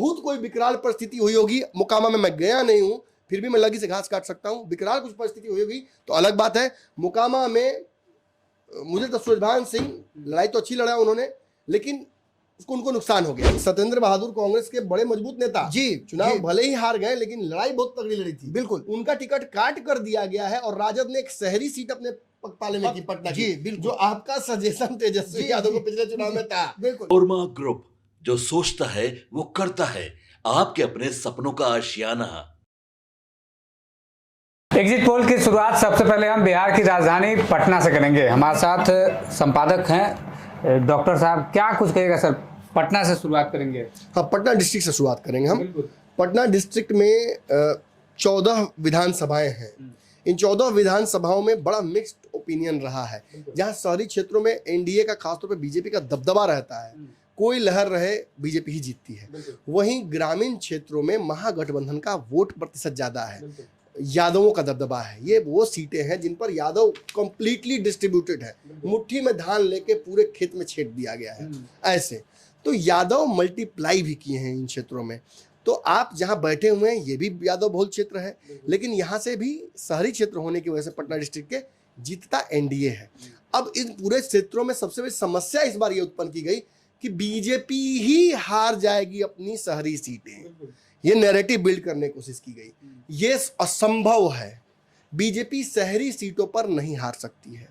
बहुत कोई विकराल परिस्थिति हुई होगी, मोकामा में मैं गया नहीं हूं, फिर भी मैं लगी से घास काट सकता हूं। विकराल कुछ परिस्थिति हुई होगी तो अलग बात है। मोकामा में मुझे तो सूरजभान सिंह लड़ाई तो अच्छी लड़ा उन्होंने, लेकिन उसको उनको नुकसान हो गया। सत्येंद्र बहादुर कांग्रेस के बड़े मजबूत नेता जी, चुनाव भले ही हार गए, लेकिन लड़ाई बहुत तगड़ी लड़ी थी। बिल्कुल। उनका टिकट काट कर दिया गया है और राजद ने एक शहरी सीट अपने पाले में की, पटना जी, की, बिल्कुल। जो आपका सजेशन तेजस्वी यादव को पिछले चुनाव में था। बिल्कुल। ओरमा ग्रुप, जो सोचता है वो करता है, आपके अपने सपनों का आशियाना। एग्जिट पोल की शुरुआत सबसे पहले हम बिहार की राजधानी पटना से करेंगे। हमारे साथ संपादक हैं डॉक्टर साहब, क्या कुछ कहिएगा सर? पटना से शुरुआत करेंगे। हाँ, पटना डिस्ट्रिक्ट से शुरुआत करेंगे हम। पटना डिस्ट्रिक्ट में 14 विधानसभाएं हैं। इन 14 विधानसभाओं में बड़ा मिक्स्ड ओपिनियन रहा है। जहां शहरी क्षेत्रों में एनडीए का, खासतौर पे बीजेपी का दबदबा रहता है, कोई लहर रहे बीजेपी ही जीतती है। वहीं ग्रामीण क्षेत्रों में महागठबंधन का वोट प्रतिशत ज्यादा है, यादवों का दबदबा है। ये वो सीटें हैं जिन पर यादव कंप्लीटली डिस्ट्रीब्यूटेड है, मुट्ठी में धान लेके पूरे खेत में छेड़ दिया गया है। ऐसे तो यादव मल्टीप्लाई भी किए हैं इन क्षेत्रों में। तो आप जहां बैठे हुए हैं ये भी यादव बहुल क्षेत्र है, लेकिन यहां से भी शहरी क्षेत्र होने की वजह से पटना डिस्ट्रिक्ट के जीतता एनडीए है। अब इन पूरे क्षेत्रों में सबसे बड़ी समस्या इस बार ये उत्पन्न की गई कि बीजेपी ही हार जाएगी अपनी शहरी सीटें। ये नैरेटिव बिल्ड करने की कोशिश की गई। ये असंभव है। बीजेपी शहरी सीटों पर नहीं हार सकती है।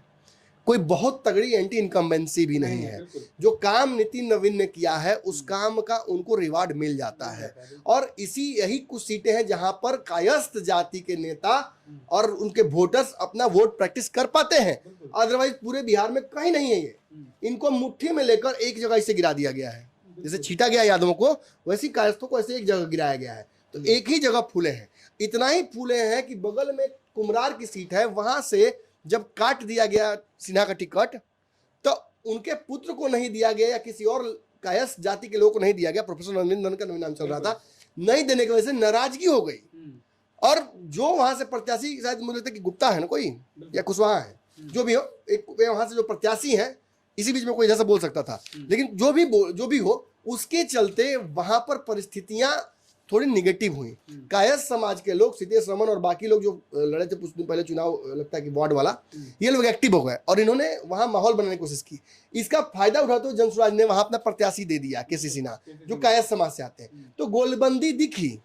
कोई बहुत तगड़ी एंटी इनकम्बेंसी भी नहीं है। जो काम नितिन नवीन ने किया है उस काम का उनको रिवार्ड मिल जाता है। और यही कुछ सीटें हैं जहां पर कायस्थ जाति के नेता और उनके वोटर्स अपना वोट प्रैक्टिस कर पाते हैं। अदरवाइज पूरे बिहार में कहीं नहीं है। ये इनको मुट्ठी में लेकर एक जगह इसे गिरा दिया गया है। जैसे छीटा गया यादवों को, वैसे ही कायस्थों को ऐसे एक जगह गिराया गया है। तो एक ही जगह फूले हैं। इतना ही फूले हैं कि बगल में कुम्हरार की सीट है, वहां से जब काट दिया गया सिन्हा का टिकट तो उनके पुत्र को नहीं दिया गया या किसी और कायस्थ जाति के लोगों को नहीं दिया गया। प्रोफेसर नंदन का नाम चल रहा था, नहीं देने की वजह से नाराजगी हो गई। और जो वहां से प्रत्याशी, शायद मुझे लगता है कि गुप्ता है ना कोई, या कुशवाहा है, जो भी हो, एक वहां से जो प्रत्याशी है, इसी बीच में कोई जैसा बोल सकता था, लेकिन जो भी हो, उसके चलते वहां पर परिस्थितियां थोड़ी निगेटिव हुई। कायस्थ समाज के लोग, सिद्धेश रमन और बाकी लोग जो लड़े थे कुछ दिन पहले चुनाव, लगता है कि वार्ड वाला, ये लोग एक्टिव हो गए और इन्होंने वहां माहौल बनाने की कोशिश की। इसका फायदा उठाते हुए जनसुराज ने वहां अपना प्रत्याशी दे दिया, केसी सिन्हा, जो कायस्थ समाज से आते हैं। तो गोलबंदी दिखी,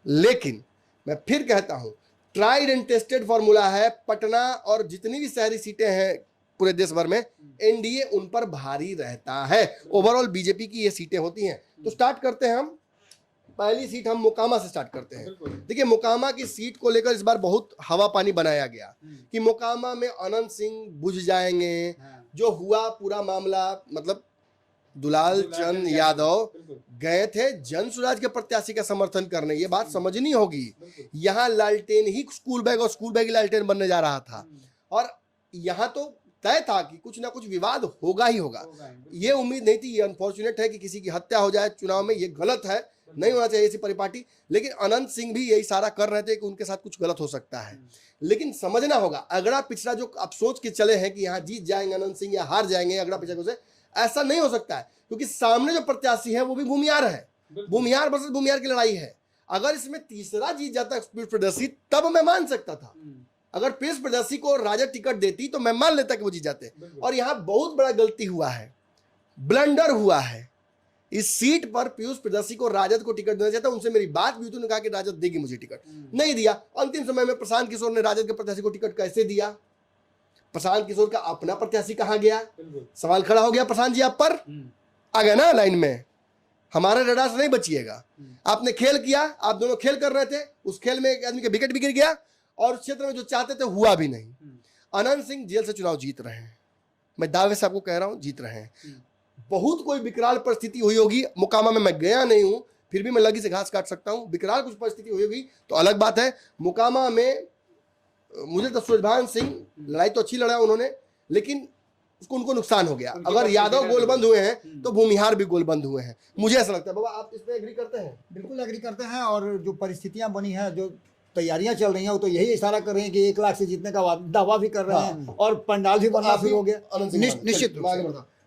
लेकिन मैं फिर कहता हूं, ट्राइड एंड टेस्टेड फॉर्मूला है। पटना और जितनी भी शहरी सीटें हैं पूरे देश भर में, एनडीए उन पर भारी रहता है। ओवरऑल बीजेपी की ये सीटें होती हैं। तो स्टार्ट करते हैं हम। पहली सीट हम मोकामा से स्टार्ट करते हैं। देखिए, मोकामा की सीट को लेकर इस बार बहुत हवा पानी बनाया गया कि मोकामा में अनंत सिंह बुझ जाएंगे। जो हुआ पूरा मामला, मतलब दुलाल चंद यादव गए थे जनसुराज के प्रत्याशी का समर्थन करने। ये बात समझनी होगी। यहाँ लालटेन ही स्कूल बैग और स्कूल बैग लालटेन बनने जा रहा था और यहाँ तो तय था कि कुछ ना कुछ विवाद होगा ही होगा। ये उम्मीद नहीं थी। ये अनफॉर्चुनेट है कि किसी की हत्या हो जाए चुनाव में, ये गलत है, नहीं होना चाहिए ऐसी परिपाटी। लेकिन अनंत सिंह भी यही इशारा कर रहे थे कि उनके साथ कुछ गलत हो सकता है। लेकिन समझना होगा, अगड़ा पिछड़ा जो आप सोच के चले हैं कि यहाँ जीत जाएंगे अनंत सिंह या हार जाएंगे अगड़ा पिछड़ा से, ऐसा नहीं हो सकता है। क्योंकि सामने जो प्रत्याशी है वो भी भूमियार है। भूमियार वर्सेस भूमियार की लड़ाई है। अगर इसमें तीसरा जीत जाता पीयूष प्रियदर्शी, तब मैं मान सकता था। अगर पीयूष प्रियदर्शी को राजद टिकट देती तो मैं मान लेता कि वो जीत जाते। और यहाँ बहुत बड़ा गलती हुआ है, ब्लंडर हुआ है। इस सीट पर पीयूष प्रियदर्शी को राजद को टिकट देना चाहता। उनसे मेरी बात भी हुई, उन्होंने कहा कि राजद देगी मुझे टिकट, नहीं दिया। अंतिम समय में प्रशांत किशोर ने राजद के प्रत्याशी को टिकट कैसे दिया? प्रशांत किशोर का अपना प्रत्याशी कहां गया? सवाल खड़ा हो गया। प्रशांत जी आप पर आ गए ना लाइन में, हमारे रडार से नहीं बचिएगा। आपने खेल किया, आप दोनों खेल कर रहे थे, उस खेल में एक आदमी का विकेट भी गिर गया और क्षेत्र में जो चाहते थे हुआ भी नहीं। अनंत सिंह जेल से चुनाव जीत रहे हैं, मैं दावे से आपको कह रहा हूं, जीत रहे हैं। बहुत कोई विकराल परिस्थिति हुई होगी, मोकामा में मैं गया नहीं हूं, फिर भी मैं लगी से घास काट सकता हूं। विकराल कुछ परिस्थिति हुई होगी तो अलग बात है। मोकामा में मुझे तो सूरजभान सिंह लड़ाई तो अच्छी लड़ा उन्होंने, लेकिन उसको उनको नुकसान हो गया। अगर यादव गोलबंद हुए हैं तो भूमिहार भी गोलबंद हुए हैं, मुझे ऐसा लगता है। बाबा आप इस पे एग्री करते हैं? बिल्कुल एग्री करते हैं। और जो परिस्थितियां बनी हैं, जो तैयारियां चल रही हैं, वो तो यही इशारा कर रही हैं कि 1 लाख से जीतने का दावा भी कर रहे हैं और पंडाल भी बनना शुरू हो गया। निश्चित।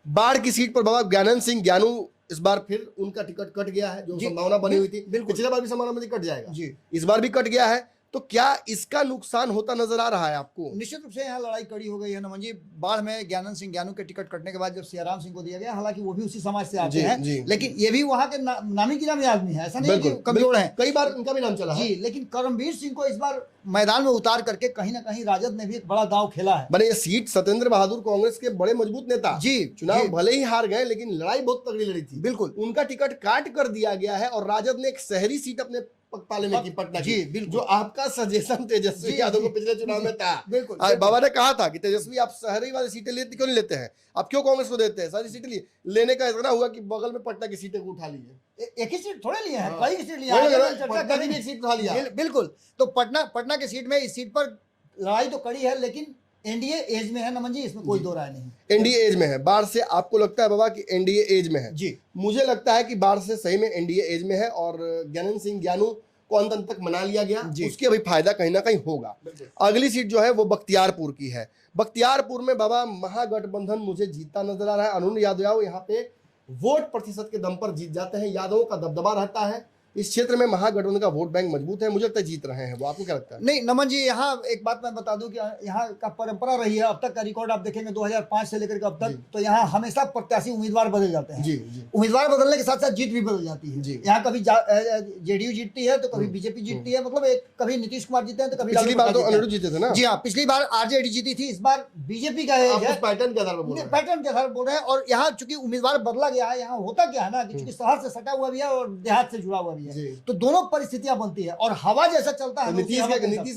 बाढ़ की सीट पर बाबा ज्ञानंद सिंह ज्ञानू इस बार फिर उनका टिकट कट गया है, जो जी, संभावना बनी हुई थी। बिल्कुल। पिछले बार भी संभावना बनी, कट जाएगा जी, इस बार भी कट गया है। तो क्या इसका नुकसान होता नजर आ रहा है आपको? निश्चित रूप से यहाँ लड़ाई कड़ी हो गई है नमन जी। बाढ़ में ज्ञानंद सिंह ज्ञानू के टिकट कटने के बाद जब सियाराम सिंह को दिया गया, हालांकि वो भी उसी समाज से आते जी, हैं, जी, लेकिन ये भी वहाँ के नामी गिरामी आदमी है, ऐसा नहीं है कि बिल्कुल, कमजोर है कई बार उनका भी नाम चला है। जी। लेकिन करमवीर सिंह को इस बार मैदान में उतार करके कहीं ना कहीं राजद ने भी एक बड़ा दांव खेला है। मैंने ये सीट सत्येंद्र बहादुर कांग्रेस के बड़े मजबूत नेता, जी, चुनाव जी, भले ही हार गए लेकिन लड़ाई बहुत तगड़ी लड़ी थी। बिल्कुल, उनका टिकट काट कर दिया गया है और राजद ने एक शहरी सीट अपने पाले में की, पटना की। जी, बिल्कुल। जो आपका सजेशन तेजस्वी जी, यादव को जी, पिछले चुनाव में था। बिल्कुल, बाबा ने कहा था कि तेजस्वी आप शहरी वाली सीटें लेते क्यों नहीं लेते हैं, आप क्यों कांग्रेस को देते हैं, सारी सीटें लिए। लेने का इतना हुआ कि बगल में पटना की सीटें को उठा ली है। एक ही सीट थोड़े लिए हैं, हाँ। कई सीट लिए वही हैं, लग रहा आगे है, चर्चा पटना की भी करेंगे। एक सीट उठा लिया। बिल्कुल। तो पटना की सीट में, इस सीट पर लड़ाई तो कड़ी है, लेकिन एनडीए एज में है नमन जी, इसमें कोई दो राय नहीं। एनडीए एज में है। बाढ़ से आपको लगता है बाबा कि एनडीए एज में है? जी, मुझे लगता है कि बाढ़ से सही में एनडीए एज में है और ज्ञानंद सिंह ज्ञानू को अंत तक मना लिया गया, उसके अभी फायदा कहीं ना कहीं होगा। अगली सीट जो है वो बख्तियारपुर की है। बख्तियारपुर में बाबा महागठबंधन मुझे जीतता नजर आ रहा है। अरुण यादव यहाँ पे वोट प्रतिशत के दम पर जीत जाते हैं, यादवों का दबदबा रहता है इस क्षेत्र में। महागठबंधन का वोट बैंक मजबूत है, मुझे लगता है जीत रहे हैं वो। आपको क्या लगता है? नहीं नमन जी, यहाँ एक बात मैं बता दूं कि यहाँ का परंपरा रही है, अब तक का रिकॉर्ड आप देखेंगे 2005 से लेकर के अब तक, तो यहाँ हमेशा प्रत्याशी उम्मीदवार बदल जाते हैं। जी, जी, उम्मीदवार बदलने के साथ साथ जीत भी बदल जाती है। जी। यहाँ कभी जेडीयू जीतती है तो कभी बीजेपी जीतती है, मतलब एक कभी नीतीश कुमार जीते हैं तो कभी पिछली लालू बार तो प्रसाद जीते हैं। अनिरुद्ध जीते थे ना? जी हाँ, पिछली बार आरजेडी जीती थी, इस बार बीजेपी का आप है उस पैटर्न के आधार पर बोल रहे हैं। पैटर्न के आधार बोल रहे हैं। और यहाँ चूंकि उम्मीदवार बदला गया है, यहाँ होता क्या है ना कि चूंकि शहर से सटा हुआ भी है और देहात से जुड़ा हुआ भी जी। है, तो दोनों परिस्थितियां बनती है और हवा जैसा चलता है। तो नीतीश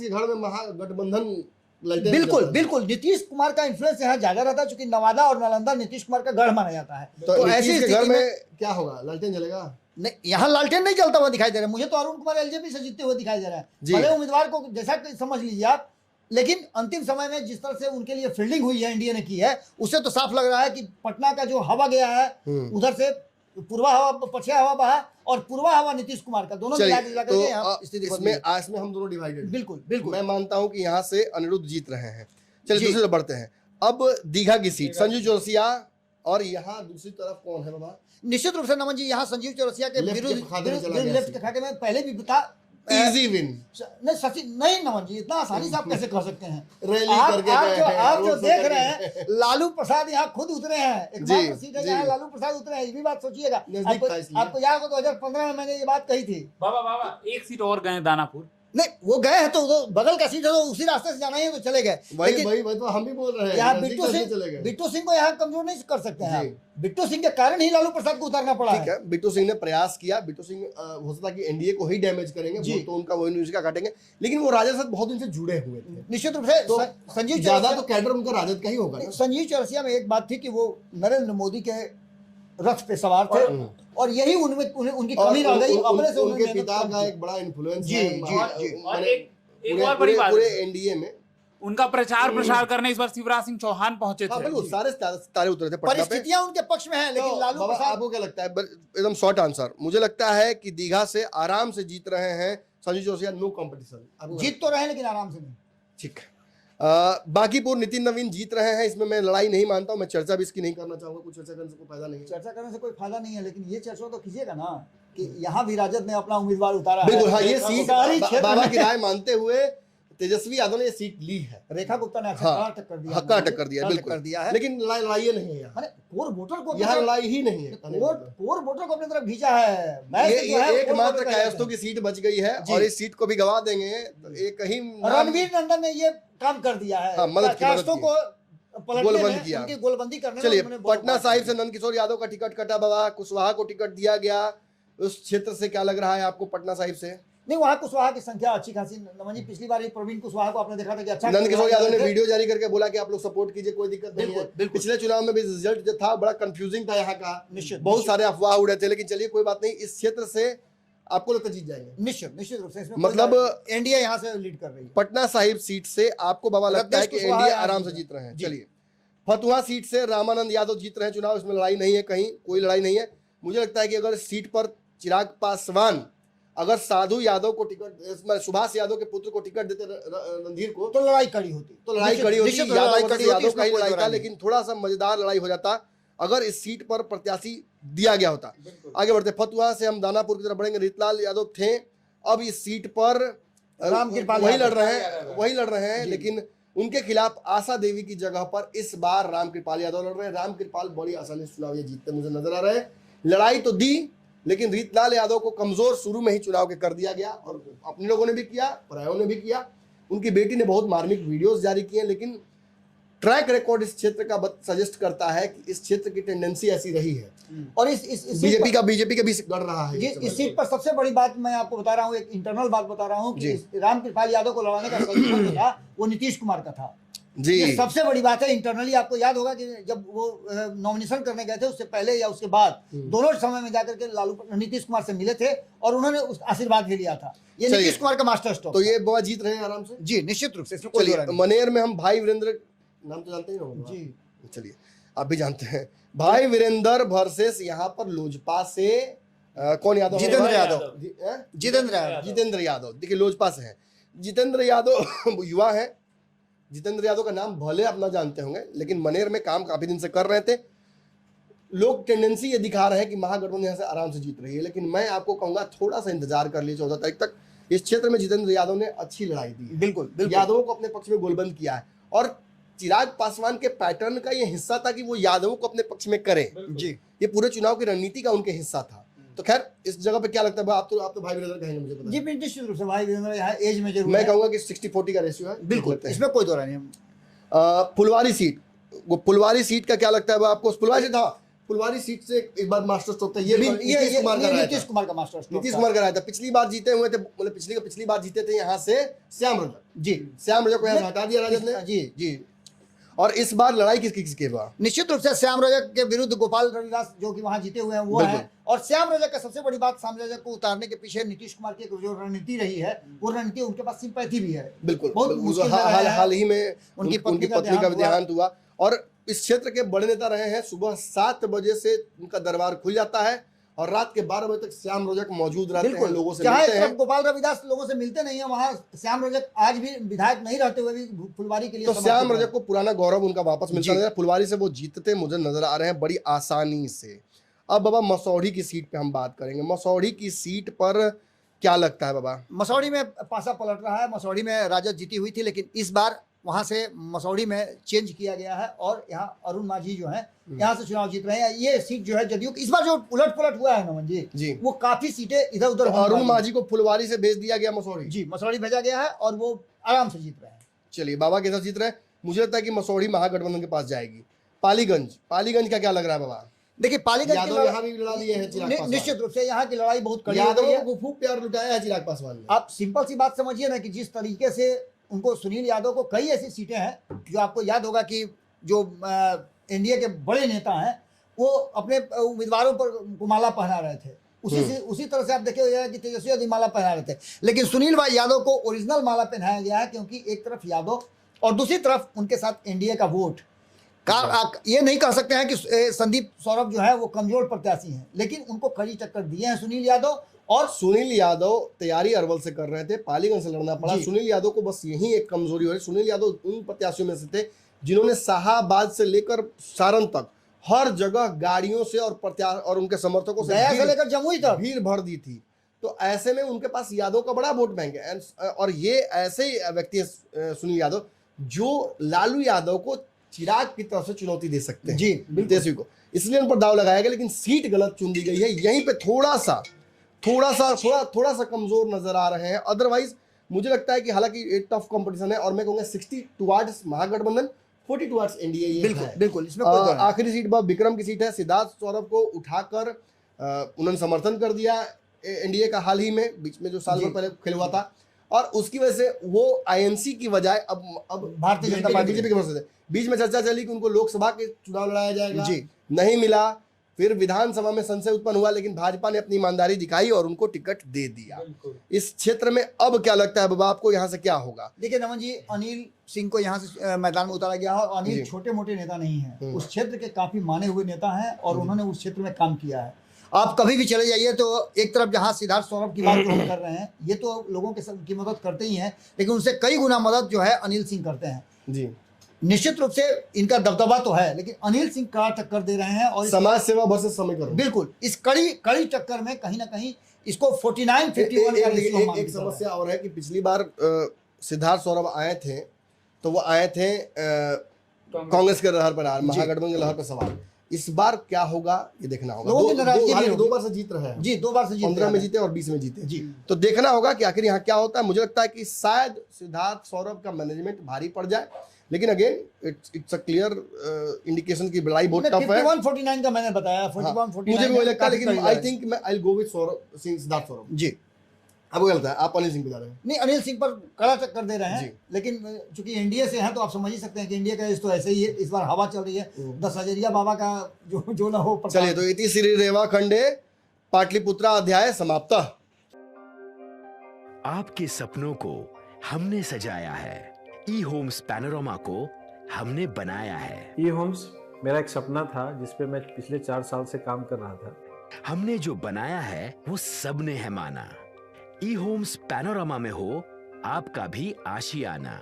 के घर में महागठबंधन लड़ते बिल्कुल बिल्कुल, नीतीश कुमार का इन्फ्लुएंस यहाँ ज्यादा रहता है, चूंकि नवादा और नालंदा नीतीश कुमार का गढ़ माना जाता है। तो ऐसी नीतीश के घर स्थिति में क्या होगा? लालटेन जलेगा? नहीं, यहाँ लालटेन नहीं चलता हुआ दिखाई दे रहा है मुझे तो। अरुण कुमार एलजेपी से जीतते हुए दिखाई दे रहा है, जी। भले उम्मीदवार को जैसा कि समझ लीजिए आप, लेकिन अंतिम समय में जिस तरह से उनके लिए फील्डिंग हुई है एनडीए ने की है, उससे तो साफ लग रहा है कि पटना का जो हवा गया है उधर से पूर्वा हवा पछिया हवा बहा, और पूर्वा हवा नीतीश कुमार का, दोनों मिला के तो यहाँ स्थिति इसमें इसमें हम दोनों डिवाइडेड। बिल्कुल बिल्कुल। मैं मानता हूं कि यहाँ से अनिरुद्ध जीत रहे हैं। चलिए दूसरी तरफ बढ़ते हैं। अब दीघा की सीट संजू चौरसिया, और यहाँ दूसरी तरफ कौन है बाबा? निश्चित रूप से नमन जी, यहाँ संजीव चौरसिया के लेफ्ट के खाते में चला गया लेफ्ट सीट। के खाते में पहले भी बता इजी विन। नहीं सचिन, नहीं नमन जी, इतना आसानी से आप कैसे कह सकते हैं? रैली आप करके आप गए जो हैं, आप जो रोड शो देख करके रहे गए हैं, लालू प्रसाद यहाँ खुद उतरे हैं। एक जी, मात्र सीट है जहाँ जी। लालू प्रसाद उतरे हैं, ये भी बात सोचिएगा। नजदीक था इसलिए। आपको याद हो 2015 में मैंने ये बात कही थी। बाबा एक सीट और गए दानापुर। नहीं, वो गए हैं तो बगल का सीट है तो उसी रास्ते से जाना ही है तो चले गए। वही तो हम भी बोल रहे हैं। यहाँ नजदीक से चले गए। बिट्टू सिंह को यहाँ कमजोर नहीं कर सकते हैं जी। आप। बिट्टू सिंह के कारण ही लालू प्रसाद को उतारना पड़ा ठीक है, बिट्टू सिंह ने प्रयास किया। बिट्टू सिंह हो सकता है कि एनडीए को ही डैमेज करेंगे, जी। वो तो उनका वही न्यूज का काटेंगे, लेकिन वो राजद साथ बहुत दिन से जुड़े हुए थे। निश्चित रूप से तो संजीव ज्यादा चौरसिया- तो कैडर उनका राजद का ही होगा ना। संजीव चौरसिया में एक बात थी कि वो नरेंद्र मोदी के रथ पे सवार थे, और यही उनमें उनकी और कमी रह गई। अपने से उनके उन्होंने पिता मेहनत का कम एक बड़ा इन्फ्लुएंस जी, है। जी, जी। और मैंने एक और बड़ी बात, पूरे एनडीए में उनका प्रचार प्रसार करने इस बार शिवराज सिंह चौहान पहुंचे हाँ थे। बिल्कुल सारे तारे उतरे थे पटना पे। परिस्थितियां उनके पक्ष में है, लेकिन तो लालू बाबा, प्रसाद आपको क्या लगता है? एकदम शॉर्ट आंसर। मुझे लगता है कि दीघा से आराम से जीत रहे हैं संजू चौरसिया, नो कंपटीशन। जीत तो रहे लेकिन आराम से नहीं। ठीक। बाकीपुर नितिन नवीन जीत रहे हैं, इसमें मैं लड़ाई नहीं मानता हूं। मैं चर्चा भी इसकी नहीं करना चाहूंगा, कुछ चर्चा करने से कोई फायदा नहीं है। चर्चा करने से कोई फायदा नहीं है, लेकिन ये चर्चा तो कीजिएगा ना कि यहाँ भी राजद ने अपना उम्मीदवार उतारा है। बिल्कुल हाँ, ये सीट सारी क्षेत्र बाबा में की राय मानते हुए तेजस्वी यादव ने ये सीट ली है। रेखा गुप्ता ने हाँ, टक्कर दिया, हक्का टक्कर दिया, टक्कर बिल्कुल दिया है। लेकिन लड़ाई नहीं है यहाँ। अरे कोर वोटर को यहाँ लड़ाई ही नहीं है। कोर वोटर को अपनी तरफ खींचा है। मैं ये जो है कोर एकमात्र वोटर का कायस्थों है। की सीट बच गई है जी। और इस सीट को भी गवा देंगे तो एक ही रणवीर नंदन ने ये काम कर दिया है। हाँ, मदद की, कायस्थों मदद को पलटने गोलबंद में, किया। उनकी गोलबंदी करने में चलिए उन्होंने बहुत पटना काम साहिब किया। से नंदकिशोर यादव का टिकट कटा बाबा, कुशवाहा को टिकट दिया गया। उस क्षेत्र से क्या लग रहा है आपको पटना साहिब से? नहीं, वहाँ कुशवाहा की संख्या अच्छी खासी। नमन जी, पिछली बार ही प्रवीण कुशवाहा को आपने देखा था कि अच्छा नंदकिशोर यादव ने थे। वीडियो जारी करके बोला कि आप लोग सपोर्ट कीजिए, कोई दिक्कत नहीं है। बिल्कुल, बिल्कुल। पिछले चुनाव में भी रिजल्ट जो था बड़ा कंफ्यूजिंग था यहाँ का, निश्चित, बहुत निश्चित। सारे अफवाह उड़े थे, लेकिन चलिए कोई बात नहीं। इस क्षेत्र से आपको लगता है जीत जाएंगे? निश्चित रूप से इसमें मतलब एनडीए यहाँ से लीड कर रही है। पटना साहिब सीट से आपको बाबा लगता है कि कुशवाहा एनडीए यहाँ आराम जीत से जीत रहे हैं? जी। चलिए फतुहा सीट से रामानंद यादव जीत रहे हैं चुनाव, इसमें लड़ाई नहीं है, कहीं कोई लड़ाई नहीं है। मुझे लगता है कि अगर सीट पर चिराग पासवान अगर साधु यादव को टिकट, सुभाष यादव के पुत्र को टिकट देते रणधीर को, तो लड़ाई कड़ी होती, तो लड़ाई कड़ी होती। निश्चित यादव लड़ाई वर्सेस कड़ी होती, यादव का इसमें ही कोई लड़ाई दो था, राय नहीं। लेकिन थोड़ा सा मजेदार लड़ाई हो जाता अगर इस सीट पर प्रत्याशी दिया गया होता। आगे बढ़ते, फतुहा से हम दानापुर की तरफ बढ़ेंगे। रीतलाल यादव थे, अब इस सीट पर रामकृपाल वही यादव लड़ रहे हैं, लेकिन उनके खिलाफ आशा देवी की जगह पर इस बार रामकृपाल यादव लड़ रहे हैं। रामकृपाल बड़ी आसानी से चुनाव ये जीतते मुझे नजर आ रहे हैं। लड़ाई तो दी, लेकिन रीतलाल यादव को कमजोर शुरू में ही चुनाव के कर दिया गया, और अपने लोगों ने भी किया, परायों ने भी किया। उनकी बेटी ने बहुत मार्मिक वीडियोस जारी किए, लेकिन ट्रैक रिकॉर्ड इस क्षेत्र का सजेस्ट करता है कि इस क्षेत्र की टेंडेंसी ऐसी रही है, और इस बीजेपी का भी गढ़ रहा है। इस सीट पर सबसे बड़ी बात मैं आपको बता रहा हूँ, एक इंटरनल बात बता रहा हूँ कि रामकृपाल यादव को लड़ाने का सजेशन जो था वो नीतीश कुमार का था जी। ये सबसे बड़ी बात है। इंटरनली आपको याद होगा कि जब वो नॉमिनेशन करने गए थे, उससे पहले या उसके बाद दोनों समय में जाकर के नीतीश कुमार से मिले थे और उन्होंने उस आशीर्वाद भी लिया था। ये नीतीश कुमार का मास्टर स्ट्रोक। तो ये बाबा जीत रहे हैं आराम से जी, निश्चित रूप से, इसमें कोई दो राय नहीं। मनेर में हम भाई वीरेंद्र, नाम तो जानते ही होंगे जी, चलिए आप भी जानते हैं, भाई वीरेंद्र वर्सेस यहाँ पर लोजपा से कौन यादव? जितेंद्र यादव। देखिए लोजपा से हैं जितेंद्र यादव युवा हैं। जितेंद्र यादव का नाम भले आप ना जानते होंगे, लेकिन मनेर में काम काफी दिन से कर रहे थे। लोग टेंडेंसी ये दिखा रहे हैं कि महागठबंधन यहाँ से आराम से जीत रही है, लेकिन मैं आपको कहूंगा थोड़ा सा इंतजार कर लिए 14 तारीख तक। इस क्षेत्र में जितेंद्र यादव ने अच्छी लड़ाई दी है, बिल्कुल यादवों को अपने पक्ष में गोलबंद किया है, और चिराग पासवान के पैटर्न का ये हिस्सा था कि वो यादवों को अपने पक्ष में करें। जी, ये पूरे चुनाव की रणनीति का उनके हिस्सा था। तो खैर इस जगह पे क्या लगता है? आप तो भाई वीरेंद्र कहेंगे, मुझे पता जी, है। निश्चित रूप से भाई वीरेंद्र यहाँ एज में जरूर मैं है। कहूंगा कि 60-40 का रेशियो है, बिल्कुल, लगता है। इसमें कोई दो राय नहीं। फुलवारी सीट, वो फुलवारी सीट का क्या लगता है आपको? फुलवारी सीट से एक बार मास्टर स्ट्रोक था, ये भी नीतीश कुमार का मास्टर स्ट्रोक। नीतीश कुमार कराया था। पिछली बार जीते हुए थे, मतलब पिछली बार जीते थे यहाँ से श्याम रजक। जी, श्याम रजक को यहाँ से हटा दिया राजद ने। जी। और इस बार लड़ाई किसके बाद? निश्चित रूप से श्याम रजक के विरुद्ध गोपाल रविदास जो कि वहां जीते हुए हैं वो है। और श्याम रजक का सबसे बड़ी बात, श्याम रजक को उतारने के पीछे नीतीश कुमार की जो रणनीति रही है, वो रणनीति उनके पास सिंपैथी भी है। बिल्कुल, बहुत मुश्किल हाल ही में उनकी पत्नी का देहांत हुआ। और इस क्षेत्र के बड़े नेता रहे हैं। सुबह 7 बजे से उनका दरबार खुल जाता है और रात के 12 बजे तक श्याम रजक मौजूद रहते हैं, लोगों से मिलते हैं। गोपाल रविदास लोगों से मिलते नहीं है, वहाँ श्याम रजक आज भी विधायक नहीं रहते हुए भी फुलवारी के लिए, तो श्याम रजक को पुराना गौरव उनका वापस मिलता है। फुलवारी से वो जीतते मुझे नजर आ रहे हैं बड़ी आसानी से। अब बाबा मसौढ़ी की सीट पे हम बात करेंगे। मसौढ़ी की सीट पर क्या लगता है बाबा? मसौढ़ी में पासा पलट रहा है। मसौढ़ी में राजद जीती हुई थी, लेकिन इस बार वहां से मसौढ़ी में चेंज किया गया है और यहाँ अरुण माझी जो है यहाँ से चुनाव जीत रहे हैं। ये सीट जो है जदयू की, इस बार जो उलट पुलट हुआ है नमन जी, वो काफी सीटें इधर उधर। अरुण माझी को फुलवारी से भेज दिया गया मसौढ़ी। जी, मसौढ़ी भेजा गया है और वो आराम से जीत रहे हैं। चलिए बाबा के साथ जीत रहे हैं। मुझे लगता है कि मसौढ़ी महागठबंधन के पास जाएगी। पालीगंज का क्या लग रहा है बाबा? देखिए पालीगंज यहाँ भी लड़ा लिए हैं चिराग पासवान। निश्चित रूप से यहाँ की लड़ाई बहुत कड़ी हो गई है। को खूब प्यार लुटाया है चिराग पासवान ने। आप सिंपल सी बात समझिए ना कि जिस तरीके से उनको सुनील यादव को कई ऐसी सीटें हैं जो आपको याद होगा कि जो एनडीए के बड़े नेता हैं वो अपने उम्मीदवारों पर माला पहना रहे थे। उसी तरह से आप देखिए कि तेजस्वी यादव माला पहना रहे थे, लेकिन सुनील भाई यादव को ओरिजिनल माला पहनाया गया है, क्योंकि एक तरफ यादव और दूसरी तरफ उनके साथ एनडीए का वोट ये नहीं कह सकते हैं कि संदीप सौरभ जो है वो कमजोर प्रत्याशी हैं, लेकिन उनको कड़ी टक्कर दिए हैं सुनील यादव। और सुनील यादव तैयारी अरवल से कर रहे थे, पालीगंज से लड़ना पड़ा। सुनील यादव को बस यही एक कमजोरी हो रही। सुनील यादव उन प्रत्याशियों में से थे जिन्होंने शाहाबाद से लेकर सारण तक हर जगह गाड़ियों से और उनके समर्थकों से लेकर जमुई तक भीड़ भर दी थी। तो ऐसे में उनके पास यादव का बड़ा वोट बैंक है। और ये ऐसे व्यक्ति है सुनील यादव जो लालू यादव को चिराग की तरफ से चुनौती दे सकते हैं, जी तेजस्वी को, इसलिए उन पर दाव लगाया गया। लेकिन सीट गलत चुन दी गई है, यहीं पे थोड़ा सा कमजोर नजर आ रहे हैं। अदरवाइज मुझे लगता है कि हालांकि टफ कंपटीशन है, और मैं कहूंगा 60 टुवर्ड्स महागठबंधन, 40 टुवर्ड्स एनडीए। बिल्कुल इसमें आखिरी सीट विक्रम की सीट है। सिद्धार्थ सौरभ को उठाकर उन्होंने समर्थन कर दिया एनडीए का, हाल ही में बीच में जो साल भर पहले खेल हुआ था, और उसकी वजह से वो आईएनसी की बजाय अब भारतीय जनता पार्टी बीजेपी की वजह से बीच में चर्चा चली कि उनको लोकसभा के चुनाव लड़ाया जाएगा, नहीं मिला। फिर विधानसभा में संशय उत्पन्न हुआ, लेकिन भाजपा ने अपनी ईमानदारी दिखाई और उनको टिकट दे दिया। इस क्षेत्र में अब क्या लगता है बाबा आपको, यहाँ से क्या होगा? देखिए नमन जी, अनिल सिंह को यहाँ से मैदान में उतारा गया है, और अनिल छोटे मोटे नेता नहीं है, उस क्षेत्र के काफी माने हुए नेता हैं और उन्होंने उस क्षेत्र में काम किया है। आप कभी भी चले जाइए तो एक तरफ जहाँ सिद्धार्थ सौरभ की बात हम कर रहे हैं, ये तो लोगों की मदद करते ही हैं, लेकिन उनसे कई गुना मदद जो है अनिल सिंह करते हैं। जी निश्चित रूप से इनका दबदबा तो है, लेकिन अनिल सिंह कड़ा टक्कर दे रहे हैं। और समाज सेवा वर्सेस समीकरण, बिल्कुल इस कड़ी टक्कर में कहीं ना कहीं इसको 49-51 का रेशियो हम एक समस्या और है कि पिछली बार सिद्धार्थ सौरभ आए थे तो वो आए थे कांग्रेस के लहर पर, महागठबंधन की लहर पर सवार। इस बार क्या होगा ये देखना होगा। लोगों की नाराजगी भी दो बार से जीत रहे हैं जी, 2 बार से जीत 15 में जीते और 20 में जीते जी। तो देखना होगा कि आखिर यहाँ क्या होता है। मुझे लगता है कि शायद सिद्धार्थ सौरभ का मैनेजमेंट भारी पड़ जाए, लेकिन again it's a clear indication की लड़ाई बहुत टफ है। 51-49 का मैंने बताया, 41-49 मुझे भी वही लगता है, लेकिन आई थिंक मैं आई गो विद सौरभ सिंह, सिद्धार्थ सौरभ जी। आपको क्या लगता है? आप अनिल सिंह पे जा रहे हैं? नहीं, अनिल सिंह पर कड़ा टक्कर दे रहे जी। हैं, लेकिन चूंकि एनडीए से हैं तो आप समझ ही सकते हैं कि एनडीए का तो ऐसे ही है। इस बार हवा चल रही है 10 हजरिया बाबा का जो ना हो। चलिए, तो इति श्री रेवा खंडे पाटलिपुत्रा अध्याय समाप्त। आपके सपनों को हमने सजाया है, ई होम्स पैनोरामा को हमने बनाया है। ई होम्स मेरा एक सपना था जिस पे मैं पिछले 4 साल से काम कर रहा था। हमने जो बनाया है वो सबने है माना। ई होम्स पैनोरामा में हो आपका भी आशियाना।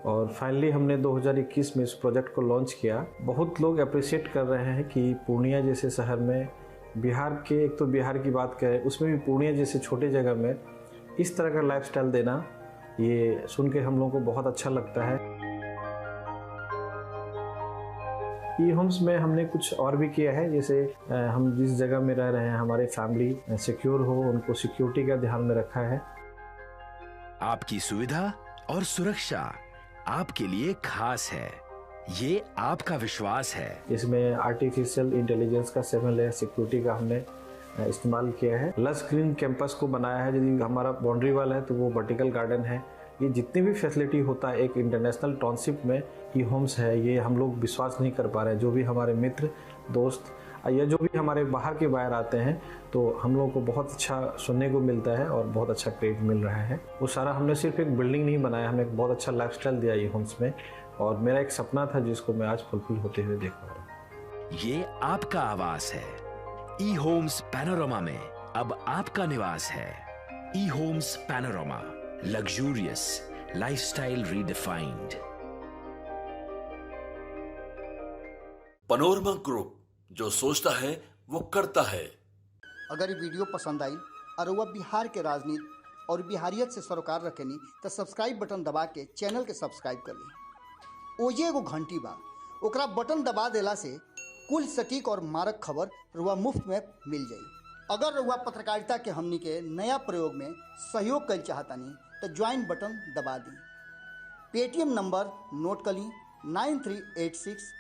और फाइनली हमने 2021 में इस प्रोजेक्ट को लॉन्च किया। बहुत लोग अप्रिशिएट कर रहे हैं कि पूर्णिया जैसे शहर में, बिहार के, एक तो बिहार की बात करें उसमें भी पूर्णिया जैसे छोटे जगह में इस तरह का लाइफस्टाइल देना, ये सुन के हम लोगों को बहुत अच्छा लगता है। ई होम्स में हमने कुछ और भी किया है, जैसे हम जिस जगह में रह रहे हैं हमारे फैमिली सिक्योर हो, उनको सिक्योरिटी का ध्यान में रखा है। आपकी सुविधा और सुरक्षा आपके लिए खास है, ये आपका विश्वास है। इसमें आर्टिफिशियल इंटेलिजेंस का 7 लेयर सिक्योरिटी का हमने इस्तेमाल किया है। लस ग्रीन कैंपस को बनाया है। यदि हमारा बाउंड्री वाल है तो वो वर्टिकल गार्डन है। ये जितनी भी फैसिलिटी होता है एक इंटरनेशनल टाउनशिप में ई होम्स है, ये हम लोग विश्वास नहीं कर पा रहे हैं। जो भी हमारे मित्र दोस्त या जो भी हमारे बाहर के बाहर आते हैं तो हम लोगों को बहुत अच्छा सुनने को मिलता है और बहुत अच्छा क्रेडिट मिल रहा है। वो सारा हमने सिर्फ एक बिल्डिंग नहीं बनाया, हमें एक बहुत अच्छा लाइफस्टाइल दिया ई होम्स में, और मेरा एक सपना था जिसको मैं आज फुलफिल होते हुए देख पा रहा हूँ। ये आपका आवास है। ई होम्स पैनोरामा में अब आपका निवास है। E homes Panorama, luxurious lifestyle redefined. Panorama Group, जो सोचता है वो करता है। अगर ये वीडियो पसंद आई और वह बिहार के राजनीति और बिहारियत से सरोकार रखेनी तो सब्सक्राइब बटन दबा के चैनल के सब्सक्राइब कर ली। ओजे एगो घंटी बा, ओकरा बटन दबा देला से कुल सटीक और मारक खबर रुआ मुफ्त में मिल जाई। अगर रुआ पत्रकारिता के हमनी के नया प्रयोग में सहयोग कर चाहतानी तो ज्वाइन बटन दबा दी। पेटीएम नंबर नोट कर ली 9386